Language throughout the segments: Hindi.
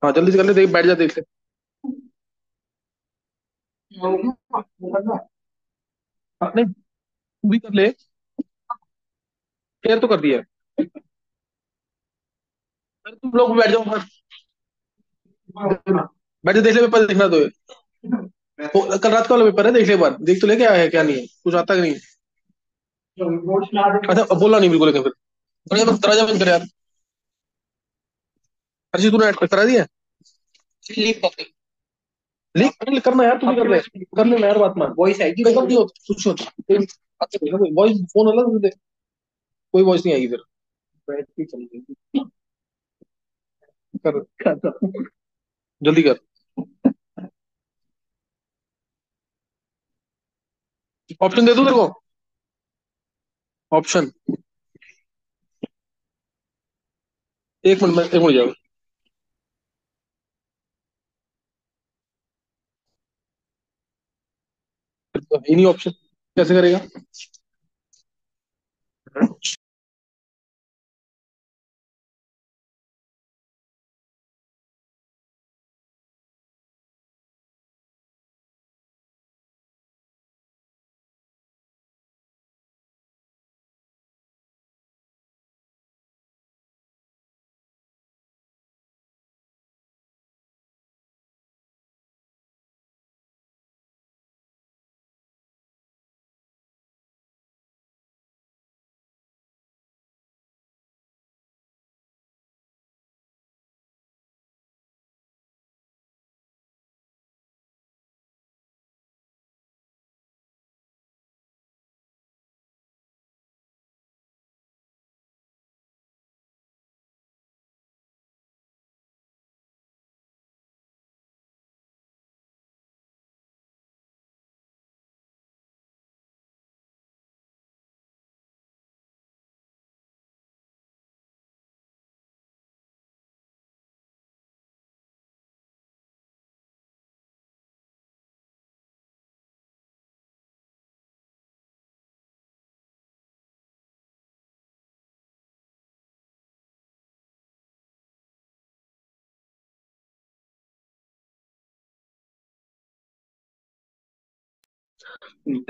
हाँ जल्दी से कर ले, देख बैठ जा देख ले। हाँ, नहीं तू भी कर ले। शेयर तो कर दिया है। अरे तुम लोग भी बैठ जाओ बस। बैठ जा देख ले, पेपर देखना तो है। कल रात का वाला पेपर है, देख ले एक बार, देख तो ले क्या है क्या नहीं है, कुछ आता कि नहीं। अच्छा अब बोला नहीं बिल्कुल, लेकिन फिर दरवाजा बंद कर यार। हर चीज तूने करा दिया है? लीक अरे करना यार, तू भी कर ले यार, बात मान, वॉइस आएगी, बैकअप नहीं होता कुछ होता, वॉइस फोन अलग दे, कोई वॉइस नहीं आएगी फिर। बैटरी चल गई। कर जल्दी कर। ऑप्शन दे दूं तेरे को? ऑप्शन, एक मिनट में, एक मिनट जाओ। इन्हीं ऑप्शन कैसे करेगा?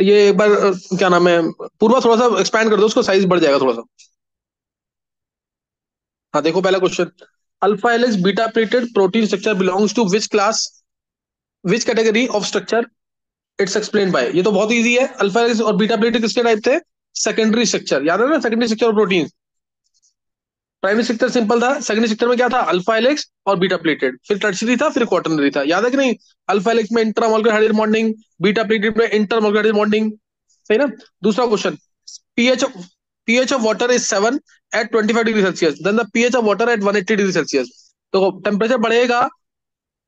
ये एक बार क्या नाम है, पूर्वा थोड़ा सा एक्सपैंड कर दो उसको, साइज बढ़ जाएगा थोड़ा सा। हाँ देखो पहला question, alpha helix beta pleated protein structure belongs to which class, which category of structure, it's explain by. ये तो बहुत इजी है, अल्फा हेलिक्स और बीटा प्लेटेड किसके टाइप थे? सेकेंडरी स्ट्रक्चर, याद है ना, secondary structure of protein. Primary sector simple था, सेकेंडरी सेक्टर में क्या था? अल्फा हेलिक्स और बीटा प्लेटेड, फिर टर्शियरी था, फिर क्वार्टरनरी था, याद है कि नहीं? अल्फा हेलिक्स में intramolecular hydrogen bonding, beta pleated में इंटरमोलकुलर हाइड्रोजन बॉन्डिंग। सही ना? दूसरा question, pH pH of water is 7 at 25 degree Celsius, then the pH of water at 180 degree Celsius. तो टेम्परेचर बढ़ेगा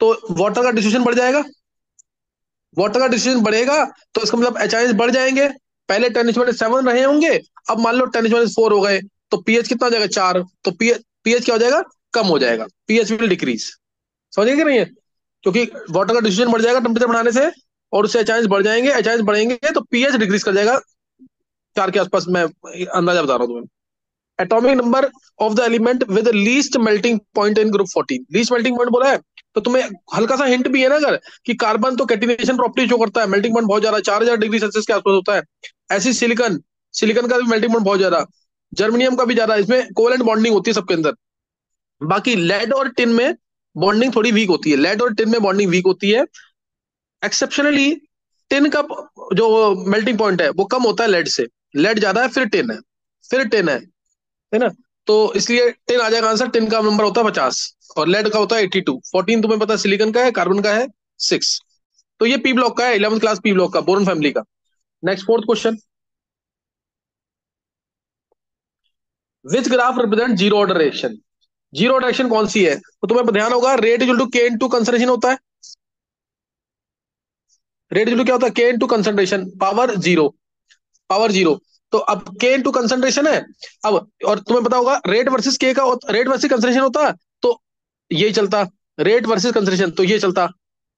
तो वाटर का डिस्ट्रीब्यूशन बढ़ जाएगा, वाटर का डिस्ट्रीब्यूशन बढ़ेगा तो इसका मतलब एच आयंस बढ़ जाएंगे। पहले 10⁻7 रहे होंगे, अब मान लो 10⁻4 हो गए, तो पीएच कितना हो जाएगा? 4। तो पीएच पीएच क्या हो जाएगा? कम हो जाएगा, पीएच विल डिक्रीज। समझे कि नहीं है? क्योंकि वाटर का डिस्ट्रीब्यूशन बढ़ जाएगा टेम्परेचर बढ़ाने से, और उससे एच आयंस बढ़ जाएंगे, एच आयंस बढ़ेंगे तो पीएच डिक्रीज कर जाएगा, 4 के आसपास, मैं अंदाजा बता रहा हूँ तुम्हें। Atomic number of the element with least melting point in group 14, least melting point बोला है, तो तुम्हें हल्का सा हिंट भी है ना अगर, कि कार्बन तो कैटिनेशन प्रॉपर्टी शो करता है, मेल्टिंग पॉइंट बहुत ज्यादा 4000 डिग्री सेल्सियस के आसपास होता है। ऐसी सिलिकन, सिलिकन का भी मेल्टिंग पॉइंट बहुत ज्यादा, जर्मनियम का भी ज्यादा, इसमें कोवेलेंट बॉन्डिंग होती है सबके अंदर। बाकी लेड और टिन में बॉन्डिंग थोड़ी वीक होती है, लेड और टिन में बॉन्डिंग वीक होती है। एक्सेप्शनली टिन का जो मेल्टिंग पॉइंट है वो कम होता है लेड से, लेड ज्यादा है फिर टिन है, फिर टिन है ना? तो इसलिए टिन आ जाएगा आंसर, टिन का नंबर होता है 50 और लेड का होता है 82, 14 तुम्हें पता है सिलिकन का है, कार्बन का है 6। तो ये पी ब्लॉक का है, 11th क्लास पी ब्लॉक का, बोरन फैमिली का। Next fourth question, which graph represent zero order reaction, zero order reaction कौन सी है? तो तुम्हें ध्यान होगा, रेट इक्वल टू के इनटू कंसंट्रेशन होता है, रेट इक्वल टू क्या होता है? के into concentration power zero, power zero. तो अब के इनटू कंसंट्रेशन है, अब और तुम्हें पता होगा रेट वर्सेस के का, रेट वर्सेस कंसंट्रेशन होता, तो ये चलता, रेट वर्सेस कंसंट्रेशन तो ये चलता,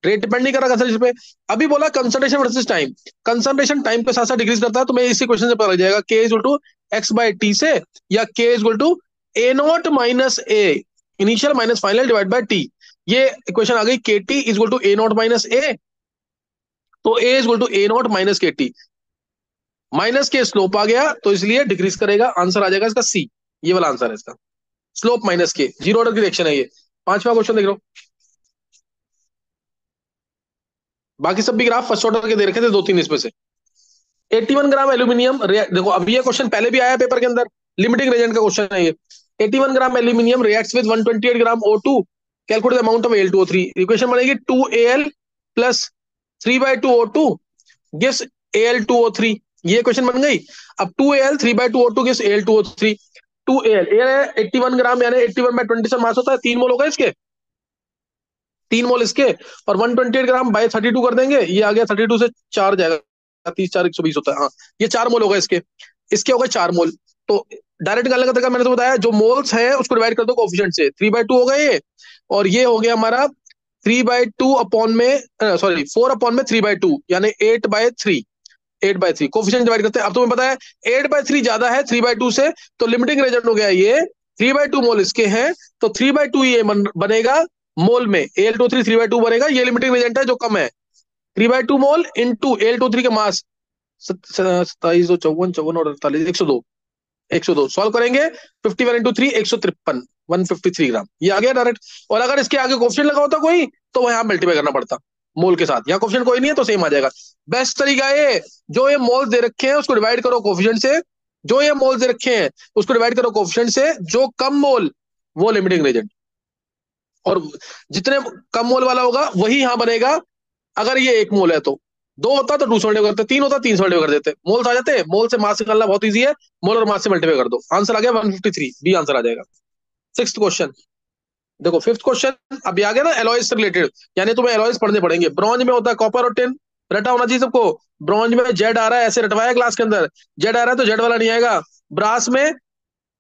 रेट डिपेंड नहीं कर रहा कंसंट्रेशन पे। अभी बोला concentration versus time, concentration time के साथ साथ डिक्रीज करता है, तो मैं इसी क्वेश्चन से पता लग जाएगा k equal to x by t से, या k equal to a naught minus a initial minus final divide by t. ये इक्वेशन आ गई, k t is equal to a naught minus a, तो a is equal to a naught minus k t, minus k slope आ गया तो इसलिए डिक्रीज करेगा, आंसर आ जाएगा इसका सी, ये वाला आंसर है इसका, स्लोप माइनस के, जीरो ऑर्डर की रिएक्शन है ये। पांचवा क्वेश्चन देख लो, बाकी सब भी ग्राफ फर्स्ट ऑर्डर के दे रखे थे, दो तीन इसमें से। 81 ग्राम एल्यूमिनियम, देखो अभी ये क्वेश्चन पहले भी आया पेपर के अंदर, लिमिटिंग रेजेंट का क्वेश्चन है ये। 81 gram aluminium reacts with 128 gram O2, calculate the amount of Al2O3। Equation बनेगी 2Al plus 3/2 O2 gives Al2O3, ये क्वेश्चन बन गई। अब 2Al 3/2 O2 gives Al2O3। 2Al ये है 81 ग्राम, यानी 81/20 से मास होता है, 3 मोल होगा इसके, 3 मोल इसके, और 128 ग्राम बाय 32 कर देंगे, ये आ गया 32 से 4 जाएगा, 30 4 120 होता है, हाँ ये 4 मोल होगा इसके, इसके हो गए 4 मोल। तो डायरेक्ट निकालने का तरीका मैंने तो बताया, जो मोल्स है उसको डिवाइड कर दो कोफिशिएंट से, 3/2 हो गए ये, और ये हो गया हमारा 3/2 अपॉन में, सॉरी 4/3/2, यानी 8/3, 8/3 कोफिशिएंट डिवाइड करते हैं। अब तुम्हें पता है 8/3 ज्यादा है 3/2 से, तो लिमिटिंग रेजेंट हो गया ये, 3/2 मोल इसके हैं, तो 3/2 ये बनेगा मोल में, Al2O3 3/2 बनेगा, ये लिमिटिंग रेजेंट है जो कम है, 3/2 मोल इंटू Al2O3 के मास 27 54 54 और 48, 102, 102 सॉल्व करेंगे, 51 इंटू 3 153, 153 ग्राम, ये आ गया डायरेक्ट। और अगर इसके आगे कोफिशिएंट लगा होता कोई, तो वह यहाँ मल्टीप्लाई करना पड़ता मोल के साथ, यहाँ कोफिशिएंट कोई नहीं है तो सेम आ जाएगा। बेस्ट तरीका ये, जो ये मोल्स दे रखे हैं उसको डिवाइड करो कोफिशिएंट से, जो ये मोल्स दे रखे हैं उसको डिवाइड करो कोफिशिएंट से, जो कम मोल वो लिमिटिंग रेजेंट, और जितने कम मोल वाला होगा वही यहां बनेगा। अगर ये 1 मोल है तो, 2 होता तो 2 से मल्टीप्लाई करते, 3 होता 3 से मल्टीप्लाई कर देते, मोल्स आ जाते, मोल से मास निकालना बहुत ईजी है, मोल और मास से मल्टीप्लाई कर दो, आंसर आ गया 153, बी आंसर आ जाएगा। सिक्स क्वेश्चन देखो, फिफ्थ क्वेश्चन अभी आ गया ना एलॉयज से रिलेटेड, यानी तुम्हें एलॉयज पढ़ने पड़ेंगे। ब्रॉन्ज में होता है कॉपर और टिन, रटा होना चाहिए सबको। ब्रॉन्ज में जेड आ रहा है, ऐसे रटवाया क्लास के अंदर, जेड आ रहा है तो जेड वाला नहीं आएगा। ब्रास में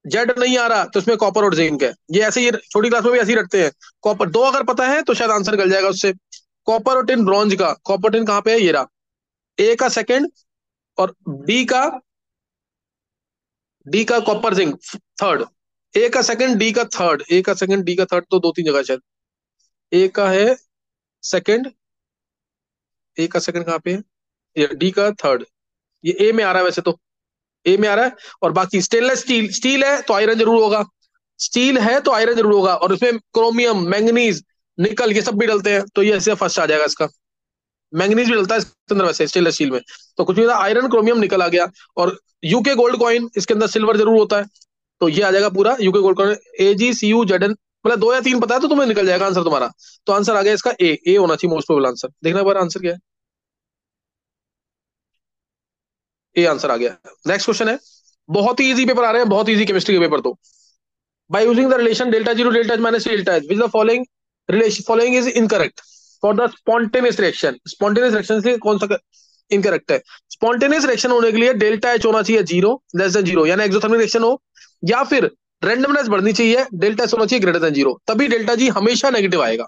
जेड नहीं आ रहा तो उसमें कॉपर और जिंक है, ये ऐसे ही छोटी क्लास में भी ऐसे ही रखते हैं। कॉपर दो अगर पता है तो शायद आंसर निकल जाएगा उससे। कॉपर और टिन ब्रॉन्ज का, कॉपर टिन कहाँ पे है, ये रहा, ए का सेकंड, और डी का कॉपर जिंक थर्ड, ए का सेकंड डी का थर्ड, ए का सेकंड डी का थर्ड, तो दो तीन जगह शायद, ए का है सेकंड, ए का सेकंड कहाँ पे है, ये डी का थर्ड, ये ए में आ रहा है वैसे तो, ए में आ रहा है। और बाकी स्टेनलेस स्टील, स्टील है तो आयरन जरूर होगा, स्टील है तो आयरन जरूर होगा, और उसमें क्रोमियम मैंगनीज निकल ये सब भी डलते हैं, तो ये ऐसे फर्स्ट आ जाएगा इसका। मैंगनीज भी डलता है इसके अंदर वैसे स्टेनलेस स्टील में, तो कुछ भी आयरन क्रोमियम निकल आ गया। और यूके गोल्ड कॉइन, इसके अंदर सिल्वर जरूर होता है, तो ये आ जाएगा पूरा UK gold coin. AgCu Zn, मतलब 2 या 3 पता है तो तुम्हें निकल जाएगा आंसर तुम्हारा, तो आंसर आ गया इसका ए होना चाहिए मोस्ट प्रोबेबल आंसर। देखना एक बार आंसर क्या है, ए आंसर आ गया। नेक्स्ट क्वेश्चन है, बहुत ही इजी पेपर आ रहे हैं, बहुत इजी केमिस्ट्री के पेपर तो। By using the relation delta G to delta H minus delta H, which the following is incorrect for the spontaneous reaction। spontaneous reaction से कौन सा इनकरेक्ट है? spontaneous reaction होने के लिए डेल्टा एच होना चाहिए जीरो, लेस देन जीरो, यानी एक्सोथर्मिक रिएक्शन हो, या फिर रेंडमनेस बढ़नी चाहिए, डेल्टा एच होना चाहिए ग्रेटर देन जीरो, तभी डेल्टा जी हमेशा नेगेटिव आएगा।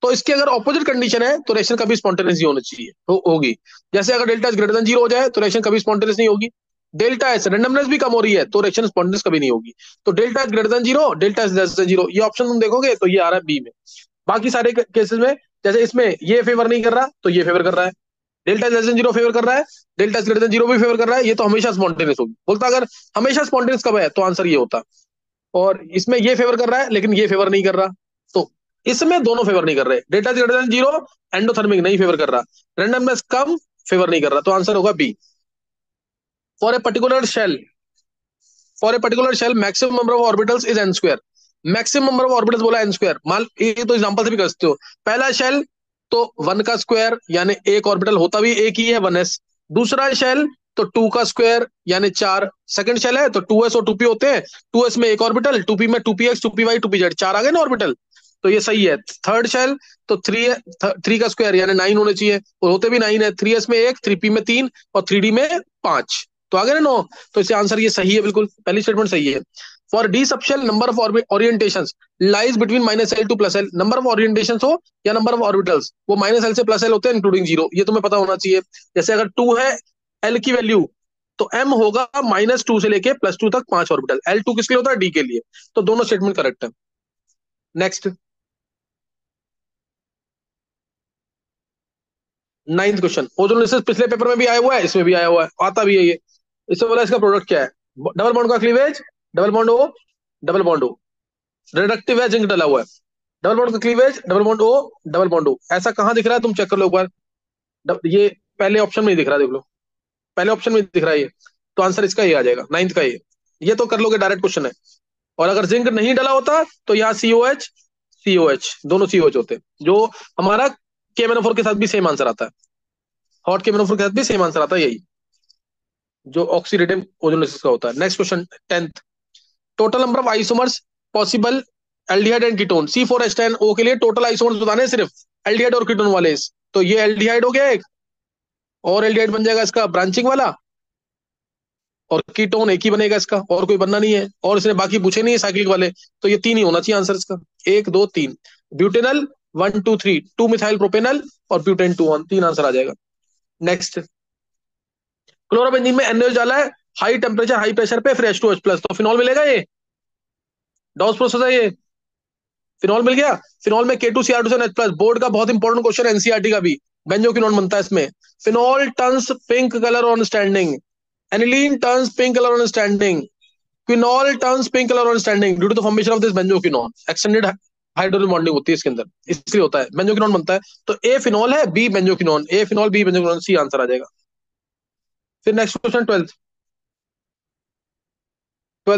तो इसके अगर ऑपोजिट कंडीशन है तो रिएक्शन कभी स्पॉन्टेनियस ही होनी चाहिए, होगी। जैसे अगर delta H greater than zero हो जाए तो रिएक्शन कभी स्पॉन्टेनियस नहीं होगी। डेल्टा एच रेंडमनेस भी कम हो रही है तो रिएक्शन स्पॉन्टेनियस कभी नहीं होगी। तो delta H greater than zero, delta H less than zero, ये ऑप्शन तुम देखोगे तो ये आ रहा है बी में। बाकी सारे केसेस में, जैसे इसमें ये फेवर नहीं कर रहा तो ये फेवर कर रहा है, delta less than zero favour कर रहा है, डेल्टा ग्रेटर देन जीरो भी फेवर कर रहा है, ये तो हमेशा स्पॉन्टेनियस होगी। बोलता अगर हमेशा स्पॉन्टेनियस कब है तो आंसर ये होता। और इसमें ये फेवर कर रहा है लेकिन ये फेवर नहीं कर रहा, तो इसमें दोनों फेवर नहीं कर रहे, delta greater than zero, endothermic नहीं फेवर कर रहा, रेंडमनेस कम फेवर नहीं कर रहा, तो आंसर होगा B. For a particular shell, for a particular shell maximum number of orbitals is n square. Maximum number of orbitals बोला एन स्क्वायर, मान ये तो एग्जांपल से भी कर सकते हो। पहला शेल तो 1 का स्क्वायर, यानी एक ऑर्बिटल होता भी एक ही है 1s। दूसरा शेल तो 2 का स्क्वायर यानी 4। सेकंड शेल है तो 2s और 2p होते हैं, 2s में एक ऑर्बिटल, 2p में 2px 2py 2pz, 4 आ गए ना ऑर्बिटल, तो ये सही है। थर्ड शेल तो 3 का स्क्वायर यानी 9 होने चाहिए, और होते भी 9 है, 3s में 1, 3p में 3 और 3d में 5, तो आ गए ना 9। तो इससे आंसर ये सही है, बिल्कुल पहली स्टेटमेंट सही है। For d subshell number of orientations lies between -l to +l, number of orientations हो या नंबर ऑफ ऑर्बिटल्स, वो -l से +l होते हैं इंक्लूडिंग जीरो, ये तुम्हें पता होना चाहिए। जैसे अगर 2 है l की वैल्यू, तो m होगा -2 से लेके +2 तक 5 ऑर्बिटल, L2 किसके लिए होता है, d के लिए, तो दोनों स्टेटमेंट करेक्ट है। नेक्स्ट, नाइन्थ क्वेश्चन, ओजोनोलिसिस पिछले पेपर में भी आया हुआ है, इसमें भी आया हुआ है, आता भी है ये। इससे बोला इसका प्रोडक्ट क्या है, डबल बॉन्ड का cleavage, double bond O, double bond O, reductive है, जिंक डला हुआ है। डबल बॉन्ड का cleavage, double bond O, double bond O, ऐसा कहाँ दिख रहा है, तुम चेक कर लो एक बार। ये पहले ऑप्शन में ही दिख रहा है, देख लो, पहले ऑप्शन में दिख रहा है ये। तो आंसर इसका ये आ जाएगा, नाइन्थ का ये तो कर लोगे, डायरेक्ट क्वेश्चन है। और अगर जिंक नहीं डला होता तो यहाँ सीओएच, सीओएच, दोनों सीओएच होते, जो हमारा केमेनोफोर के साथ भी सेम आंसर आता है, हॉट केमेनोफोर के साथ भी सेम आंसर आता है यही, जो ऑक्सीडेटिव ओजोनोलिसिस का होता है। Next question 10th, total number of isomers possible aldehyde and ketone, C4H10O के लिए टोटल आइसोमर्स बताने हैं सिर्फ, एल्डिहाइड और कीटोन वाले। तो ये एल्डिहाइड हो गया एक, और एल्डिहाइड बन जाएगा इसका ब्रांचिंग वाला, और कीटोन एक ही बनेगा इसका, और कोई बनना नहीं है, और इसने बाकी पूछे नहीं है साइक्लिक वाले। तो ये तीन ही होना चाहिए आंसर इसका, एक दो तीन, ब्यूटेनल 1 2 3, 2 मिथाइल प्रोपेनल और ब्यूटेन 2 1, तीन आंसर आ जाएगा। नेक्स्ट, क्लोरोबेंजीन में NaOH डाला है, हाई टेम्परेचर हाई प्रेशर पे, फिर H2H+, तो फिनॉल मिलेगा, ये डॉस प्रोसेस है ये, फिनॉल मिल गया। फिनॉल में K2Cr2CN H+, बोर्ड का बहुत इंपॉर्टेंट क्वेश्चन, एनसीईआरटी का भी, बेंजोक्विनोन बनता है इसमें। Phenol turns pink colour on standing, aniline turns pink colour on standing, quinol turns pink colour on standing due to the formation of this benzoquinone, extended hydrogen bonding होती है इसके अंदर, इसलिए होता है, बेंजोक्विनोन बनता है। तो ए फिनॉल है, b benzoquinone, a phenol b benzoquinone, c answer आ जाएगा। फिर next question, twelfth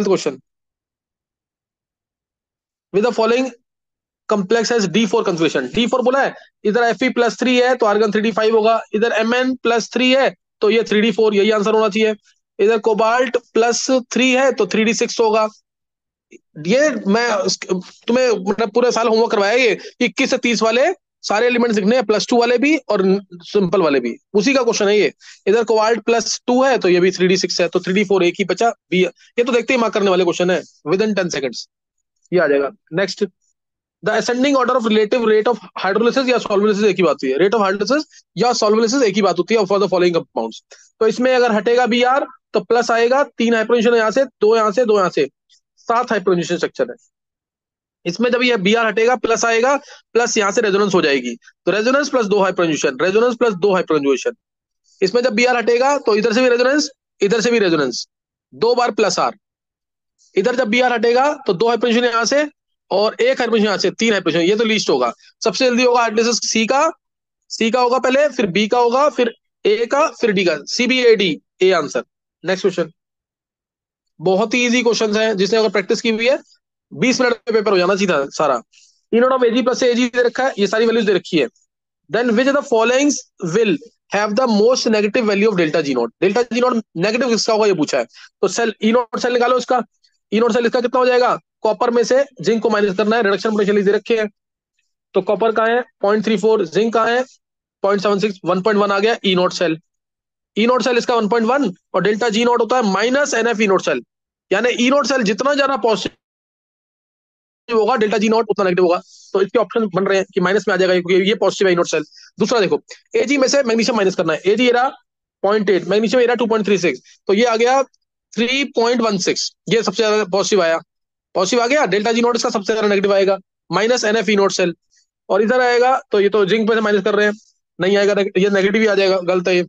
question, with the following complex has D4 configuration, D4 बोला है, इधर Fe+3 है तो आर्गन 3D5 होगा, इधर Mn+3 है तो ये 3D4, यही आंसर होना चाहिए। इधर कोबाल्ट +3 है तो 3D6 होगा। ये मैं तुम्हें मतलब पूरे साल होमवर्क करवाया, ये 21 से 30 वाले सारे एलिमेंट्स लिखने हैं, +2 वाले भी और सिंपल वाले भी, उसी का क्वेश्चन है ये। इधर कोबाल्ट +2 है तो ये भी 3D6 है, तो 3D4 एक ही बचा बी, ये तो देखते ही मार्क करने वाले क्वेश्चन है, विद इन 10 सेकंड्स ये आ जाएगा। Next, the ascending order of relative rate of hydrolysis या सॉल्वोलिसिस एक ही बात होती है, रेट ऑफ हाइड्रोलिसिस या सॉल्वोलिसिस एक ही बात होती है फॉर द फॉलोइंग कंपाउंड्स। तो इसमें अगर हटेगा Br तो प्लस आएगा, 3 हाइड्रोजन यहाँ से, 2 यहाँ से, 2 यहाँ से, 7 हाइड्रोजन स्ट्रक्चर है। इसमें जब ये Br हटेगा प्लस आएगा, प्लस यहाँ से रेजोनेंस हो जाएगी, तो resonance plus 2 hydrogen, resonance plus 2 hydrogen. इसमें जब Br हटेगा तो इधर से भी रेजोनेंस, इधर से भी रेजोनेंस, 2 बार प्लस R। इधर जब Br हटेगा तो 2 हाइड्रोजन यहाँ से और 1 हाइड्रोजन यहाँ से, 3 हाइड्रोजन, ये तो लीस्ट होगा। सबसे जल्दी होगा हाइड्रोलिसिस सी का होगा पहले, फिर बी का होगा, फिर ए का, फिर डी का, CBAD, A answer. Next question, बहुत ही इजी क्वेश्चन है, जिसने अगर प्रैक्टिस की हुई है 20 मिनट में पेपर हो जाना चाहिए था सारा। E naught of Ag plus Ag दे रखा है, ये सारी वैल्यूज दे रखी है। Then which the following will have the most negative value of delta G naught, delta G naught negative किसका होगा ये पूछा है। तो सेल ई नॉट सेल निकालो इसका, ई नॉट सेल इसका कितना हो जाएगा, कॉपर में से जिंक को माइनस करना है, रिडक्शन पोटेंशियल दे रखे हैं। तो कॉपर कहाँ है 0.34, जिंक कहाँ है 0.76, 1.1 आ गया E naught cell. E naught cell इसका 1.1, और डेल्टा जी नॉट होता है -NF ई नॉट सेल, यानी ई नॉट सेल जितना ज्यादा पॉजिटिव होगा डेल्टा जी नॉट उतना नेगेटिव होगा। तो इसके ऑप्शन बन रहे हैं कि माइनस में आ जाएगा क्योंकि ये पॉजिटिव है ई नॉट सेल। दूसरा देखो, एजी में से मैग्नीशियम माइनस करना है, एजी एरा 0.8, मैग्नीशियम एरा 2.36, तो ये आ गया 3.16, ये सबसे ज्यादा पॉजिटिव आया, पॉजिटिव आ गया। डेल्टा जी नॉट इसका सबसे ज्यादा नेगेटिव आएगा, -NF ई नॉट सेल। और इधर आएगा तो ये तो जिंक पे से माइनस कर रहे हैं, नहीं आएगा, ये नेगेटिव ही आ जाएगा, गलत है ये।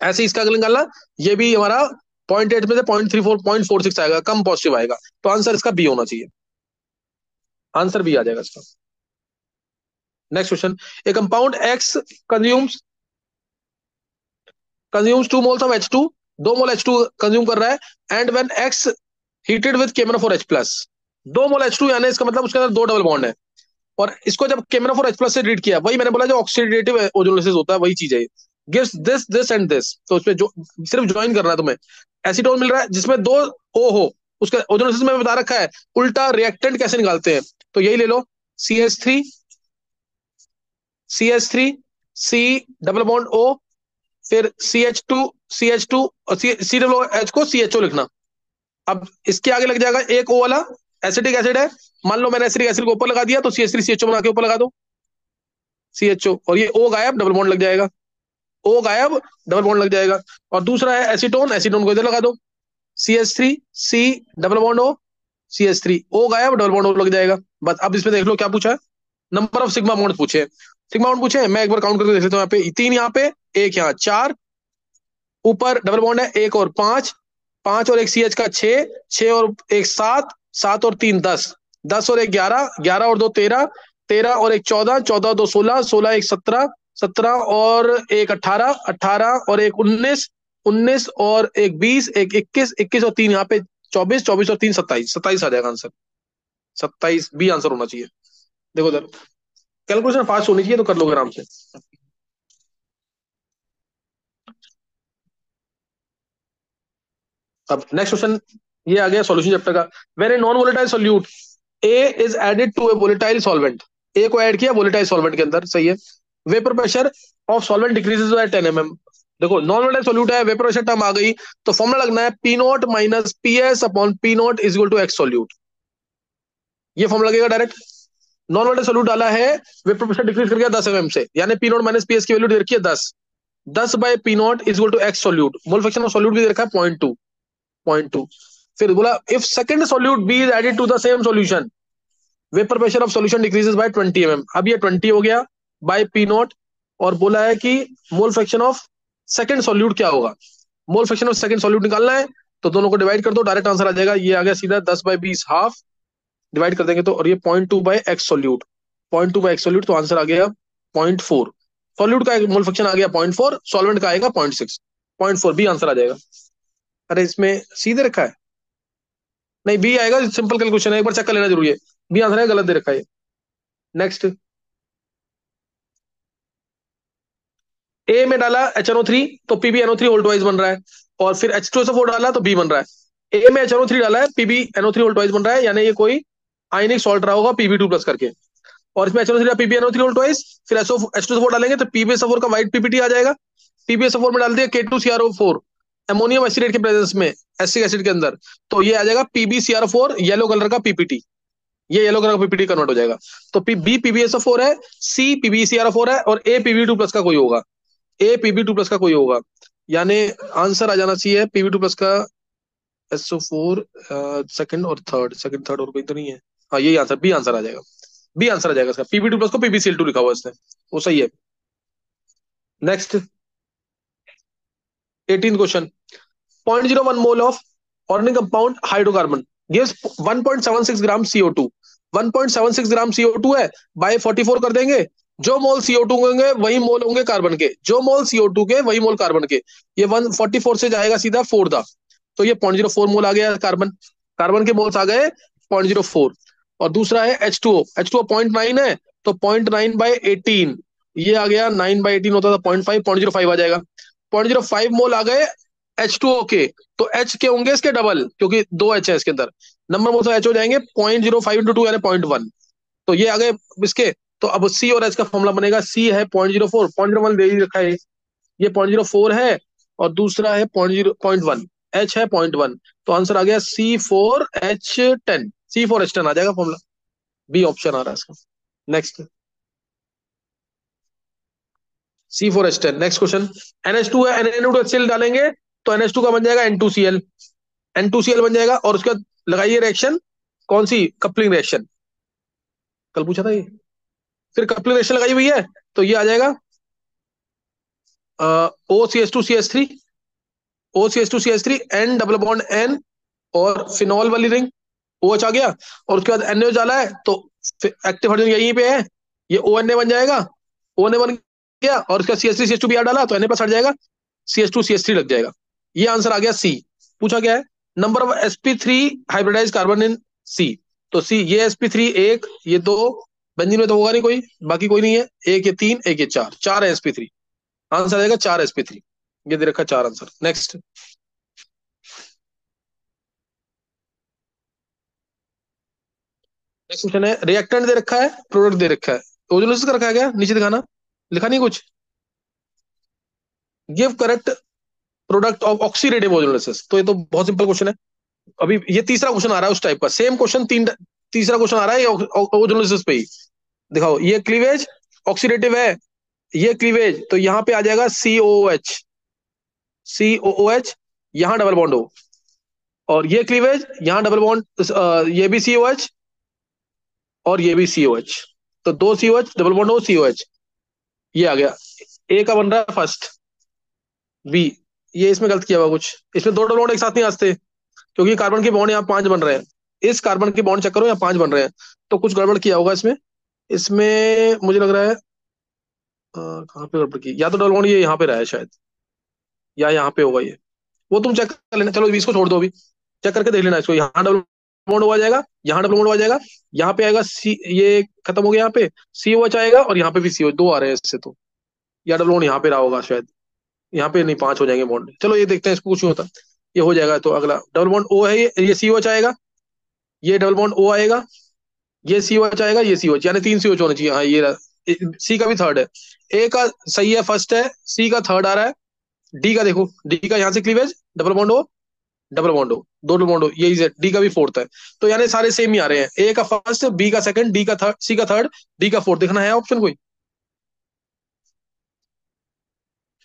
ऐसे इसका अगला निकालना, ये भी हमारा 0.8 में से 0.34, 0.46 आएगा, कम पॉजिटिव आएगा, तो आंसर इसका बी होना चाहिए, आंसर बी आ जाएगा इसका। Next question, A compound x consumes consumes 2 moles of H2, 2 mole H2 consume कर रहा है, and when x heated with KMnO4H+, 2 mole H2 यानी इसका मतलब उसके अंदर 2 डबल बॉन्ड है, और इसको जब KMnO4H+ से ट्रीट किया, वही मैंने बोला जो ऑक्सीडेटिव ओजोनोलिसिस होता है, वही चीज है ये, gives this this and this. तो उसमें जो सिर्फ ज्वाइन करना है तुम्हें, एसीटोन मिल रहा है जिसमें 2 O हो, उसका ओजोनोलिसिस में बता रखा है उल्टा रिएक्टेंट कैसे निकालते हैं, तो यही ले लो, CH3 CH3 C double bond O, फिर CH2 और COH को CHO लिखना। अब इसके आगे लग जाएगा एक O वाला, एसिटिक एसिड है, मान लो मैंने एसिटिक एसिड को ऊपर लगा दिया, तो CH3CHO बना के ऊपर लगा दो CHO, और ये O गायब, डबल बॉन्ड लग जाएगा, O गायब, डबल बॉन्ड लग जाएगा। और दूसरा है एसीटोन, एसीटोन को इधर लगा दो, CH3 C double bond O CH3, O गायब, डबल बॉन्ड O लग जाएगा। बस अब इसमें देख लो क्या पूछा है, नंबर ऑफ सिग्मा बॉन्ड पूछे, सिग्मा बॉन्ड पूछे, मैं एक बार काउंट करके देख लेता हूँ। यहाँ पे 3, यहाँ पे एक, यहाँ 4, ऊपर डबल बॉन्ड है 1 और 5, 5 और 1 CH का 6, 6 और 1 7, 7 और 3 10, 10 और 1 11, 11 और 2 13, 13 और 1 14, 14 और 2 16, 16 1 17, 17 और 1 18, 18 और 1 19, 19 और 1 20, 1 21, 21 और 3 यहाँ पे 24, 24 और 3 27, 27 आ जाएगा आंसर। 27 बी आंसर होना चाहिए। देखो उधर कैलकुलेशन फास्ट होनी चाहिए तो कर लोगे आराम से। अब नेक्स्ट क्वेश्चन ये आ गया सॉल्यूशन चैप्टर का। When a non volatile solute a is added to a volatile solvent, a को ऐड किया वोलेटाइल सॉल्वेंट के अंदर, सही है। Vapour pressure of solvent decreases by 10 mm। देखो नॉन वोलेटाइल सोल्यूट है, वेपर प्रेशर टर्म आ गई, तो फॉर्मूला लगना है p naught minus P s upon p naught is equal to x solute. ये फॉर्मूला लगेगा डायरेक्ट। नॉन वोलेटाइल सोल्यूट डाला है, वेपर प्रेशर डिक्रीज कर गया 10 mm से, यानी P naught minus P S की वैल्यू दे रखी है 10, 10 by P naught is equal to x solute. Mole fraction of solute भी दे रखा है 0.2, 0.2। फिर बोला if second solute B is added to the same solution, vapour pressure of solution decreases by 20 mm। अब ये 20 हो गया बाय पी नॉट, और बोला है कि मोल फ्रैक्शन ऑफ सेकंड सॉल्यूट क्या होगा। मोल फ्रैक्शन ऑफ सेकंड सॉल्यूट निकालना है, तो दोनों को डिवाइड कर दो, डायरेक्ट आंसर आ जाएगा। ये आ गया सीधा 10/20 हाफ, डिवाइड कर देंगे तो, और ये 0.2 by X solute, 0.2 by X solute, तो आंसर आ गया 0.4। सॉल्यूट का मोल फ्रैक्शन आ गया 0.4, सॉल्वेंट का आएगा 0.6, 0.4 बी आंसर आ जाएगा। अरे इसमें सीधे रखा है, नहीं बी आएगा, सिंपल कैलकुलेशन है, एक बार चेक कर लेना जरूरी है। बी आंसर है, गलत दे रखा है। नेक्स्ट, ए में डाला HNO3 तो PbNO3 होल्ड वाइज बन रहा है, और फिर H2SO4 डाला तो बी बन रहा है। ए में HNO3 डाला है, PbNO3 होल्ड वाइज बन रहा है, यानी ये कोई आयनिक सॉल्ट रहा होगा Pb2+ करके, और इसमें HNO3 डाला PbNO3 होल्ड वाइज, फिर H2SO4 डालेंगे तो PbSO4 का व्हाइट PPT आ जाएगा। PbSO4 में डाल दिया K2CrO4 अमोनियम एसिडेट के प्रेजेंस में, एसिटिक एसिड के अंदर, तो ये आ जाएगा PbCrO4 येलो कलर का PPT, ये येलो कलर का PPT कन्वर्ट हो जाएगा। तो बी PbSO4 है, सी PbCrO4 है, और ए Pb2+ का कोई होगा, ए Pb2+ का कोई होगा, यानी आंसर आ जाना चाहिए Pb2+ का SO4 सेकंड और थर्ड, सेकंड थर्ड और कोई तो नहीं है। हाँ यही आंसर, बी आंसर आ जाएगा, बी आंसर आ जाएगा इसका। Pb2+ को PbCl2 लिखा हुआ है इसने, वो सही है। Next 18th question, 0.01 mole of organic compound hydrocarbon gives 1.76 gram CO2। 1.76 gram CO2 है, बाय 44 कर देंगे, जो मोल CO2 होंगे वही मोल होंगे कार्बन के, जो मोल CO2 के वही मोल कार्बन के। ये 144 से जाएगा सीधा 4 दा, तो ये 0.04 मोल आ गया कार्बन, कार्बन के मोल्स आ गए 0.04। और दूसरा है H2O, H2O 0.9 है, तो 0.9 बाय 18, ये आ गया 9/18 होता था 0.5, 0.05 आ जाएगा। 0.05 मोल आ गए H2O के, तो H के होंगे इसके डबल, क्योंकि 2 H है इसके अंदर, नंबर मोल H हो जाएंगे 0.05 इंटू 2 यानी 0.1, तो ये आ गए इसके। तो अब C और H का फॉर्मूला बनेगा, C है 0.04, 0.01 दे ही रखा है, ये 0.04 है, और दूसरा है 0.1, H है 0.1, तो आंसर आ गया C4H10, C4H10 आ जाएगा फॉर्मूला, बी ऑप्शन आ रहा है इसका। Next C4H10। Next question, NH2 है, Na2HCl डालेंगे तो NH2 का बन जाएगा N2Cl, N2Cl बन जाएगा, और उसके बाद लगाइए रिएक्शन, कौन सी, कपलिंग रिएक्शन, कल पूछा था ये। फिर कपलिंग रिएक्शन लगाई हुई है, तो ये आ जाएगा OCH2CH3, OCH2CH3 N double bond N, और फिनॉल वाली रिंग OH आ गया, और उसके बाद NaOH डाला है, तो एक्टिव हाइड्रोजन यहीं पे है, ये ONA बन जाएगा, ONA बन गया, और उसका CH3CH2 भी डाला तो Na प्लस हट जाएगा, CH2CH3 लग जाएगा। ये आंसर आ गया सी। पूछा क्या है, number of sp3 hybridize carbon in c, तो सी ये sp3 एक, ये दो, बेंजीन में तो होगा नहीं कोई, बाकी कोई नहीं है, एक ये तीन, एक ये चार, चार है sp3, आंसर आएगा 4 sp3, ये दे रखा 4 आंसर। नेक्स्ट, नेक्स्ट क्वेश्चन है, रिएक्टेंट दे रखा है, प्रोडक्ट दे रखा है, ओजोलिसिस का रखा है क्या, नीचे दिखाना, लिखा नहीं कुछ, give correct product of oxidative ozonolysis, तो ये तो बहुत सिंपल क्वेश्चन है। अभी ये तीसरा क्वेश्चन आ रहा है उस टाइप का, सेम क्वेश्चन तीन, तीसरा क्वेश्चन आ रहा है ये ओजोलिसिस पे ही। दिखाओ, ये क्लीवेज ऑक्सीडेटिव है, ये क्लीवेज, तो यहाँ पे आ जाएगा COOH, COOH, यहाँ डबल बॉन्ड हो, और ये क्लीवेज यहाँ डबल बॉन्ड, ये भी COH और ये भी COH, तो दो C O H, double bond O, C O H, ये आ गया। ए का बन रहा है फर्स्ट, बी। ये इसमें गलत किया हुआ कुछ, इसमें दो डबल बॉन्ड एक साथ नहीं आते, क्योंकि कार्बन के बॉन्ड यहाँ पांच बन रहे हैं। इस कार्बन के बॉन्ड चेक करो, यहाँ पांच बन रहे हैं, तो कुछ गड़बड़ किया होगा इसमें। इसमें मुझे लग रहा है कहाँ पे गड़बड़ की, या तो डबल बॉन्ड ये यहाँ पे रहा है शायद, या यहाँ पे होगा ये। वो तुम चेक कर लेना, चलो इसको छोड़ दो अभी, चेक करके देख लेना इसको। यहाँ डबल बॉन्ड हो जाएगा, यहाँ डबल बॉन्ड हो जाएगा, यहाँ पे आएगा सी, ये खत्म हो गया, यहाँ पे सी ओ एच आएगा, और यहाँ पे भी सी ओ, दो आ रहे हैं इससे तो, या डबल बॉन्ड यहाँ पे रहा होगा शायद। यहाँ पे नहीं, पांच हो जाएंगे बॉन्ड। चलो ये देखते हैं, इसको कुछ नहीं होता, ये हो जाएगा। तो अगला डबल बॉन्ड ओ है, ये सी ओ एच आएगा, ये डबल बॉन्ड ओ आएगा, ये सी ओ एच आएगा, ये सी ओ एच, यानी तीन सी ओ एच होना चाहिए। हाँ ये सी का भी थर्ड है, ए का सही है, फर्स्ट है, सी का थर्ड आ रहा है, डी का देखो, डी का यहाँ से क्लीवेज, डबल बॉन्ड हो, डबल बॉन्ड हो, दो डबल बॉन्ड हो, यही है। डी का भी फोर्थ है, तो यानी सारे सेम ही आ रहे हैं, ए का फर्स्ट, बी का सेकंड, डी का थर्ड, सी का थर्ड, डी का फोर्थ। देखना है ऑप्शन कोई,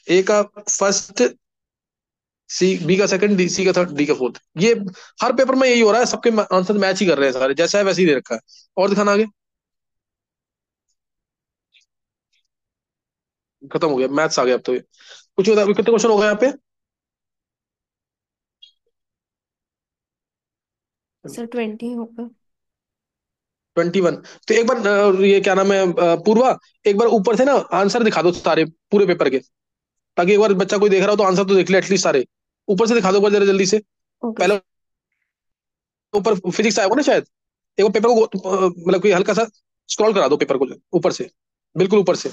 ए का फर्स्ट, सी, बी का सेकंड, डी, सी का थर्ड, डी का फोर्थ। ये हर पेपर में यही हो रहा है, सबके आंसर मैच ही कर रहे हैं सारे, जैसा है वैसे ही दे रखा है। और दिखाना आगे, खत्म हो गया, मैथ्स आ गया अब तो ये। कुछ नहीं होता। अभी कितने क्वेश्चन हो गए यहाँ पे? सर 20 होगा। 21। तो एक बार ये क्या नाम है, पूर्वा, एक बार ऊपर से ना आंसर दिखा दो सारे, पूरे पेपर के, ताकि एक बार बच्चा कोई देख रहा हो तो आंसर तो देख ले एटलीस्ट सारे। ऊपर से दिखा दो एक बार जरा जल्दी से। ओके पहले सर। ऊपर फिजिक्स आया होगा ना शायद, एक बार पेपर को मतलब कोई हल्का सा स्क्रॉल करा दो पेपर को ऊपर से, बिल्कुल ऊपर से।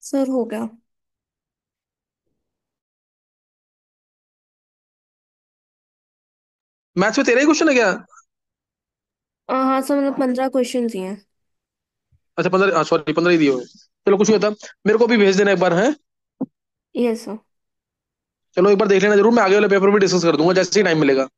सर हो गया। मैथ्स में तेरा ही क्वेश्चन है क्या? हाँ सर, मतलब 15 क्वेश्चन ही हैं। अच्छा 15, सॉरी 15 ही दिए हुए हैं। चलो कुछ नहीं होता, मेरे को भी भेज देना एक बार है। Yes sir. चलो एक बार देख लेना जरूर, मैं आगे वाले पेपर भी डिस्कस कर दूंगा जैसे ही टाइम मिलेगा।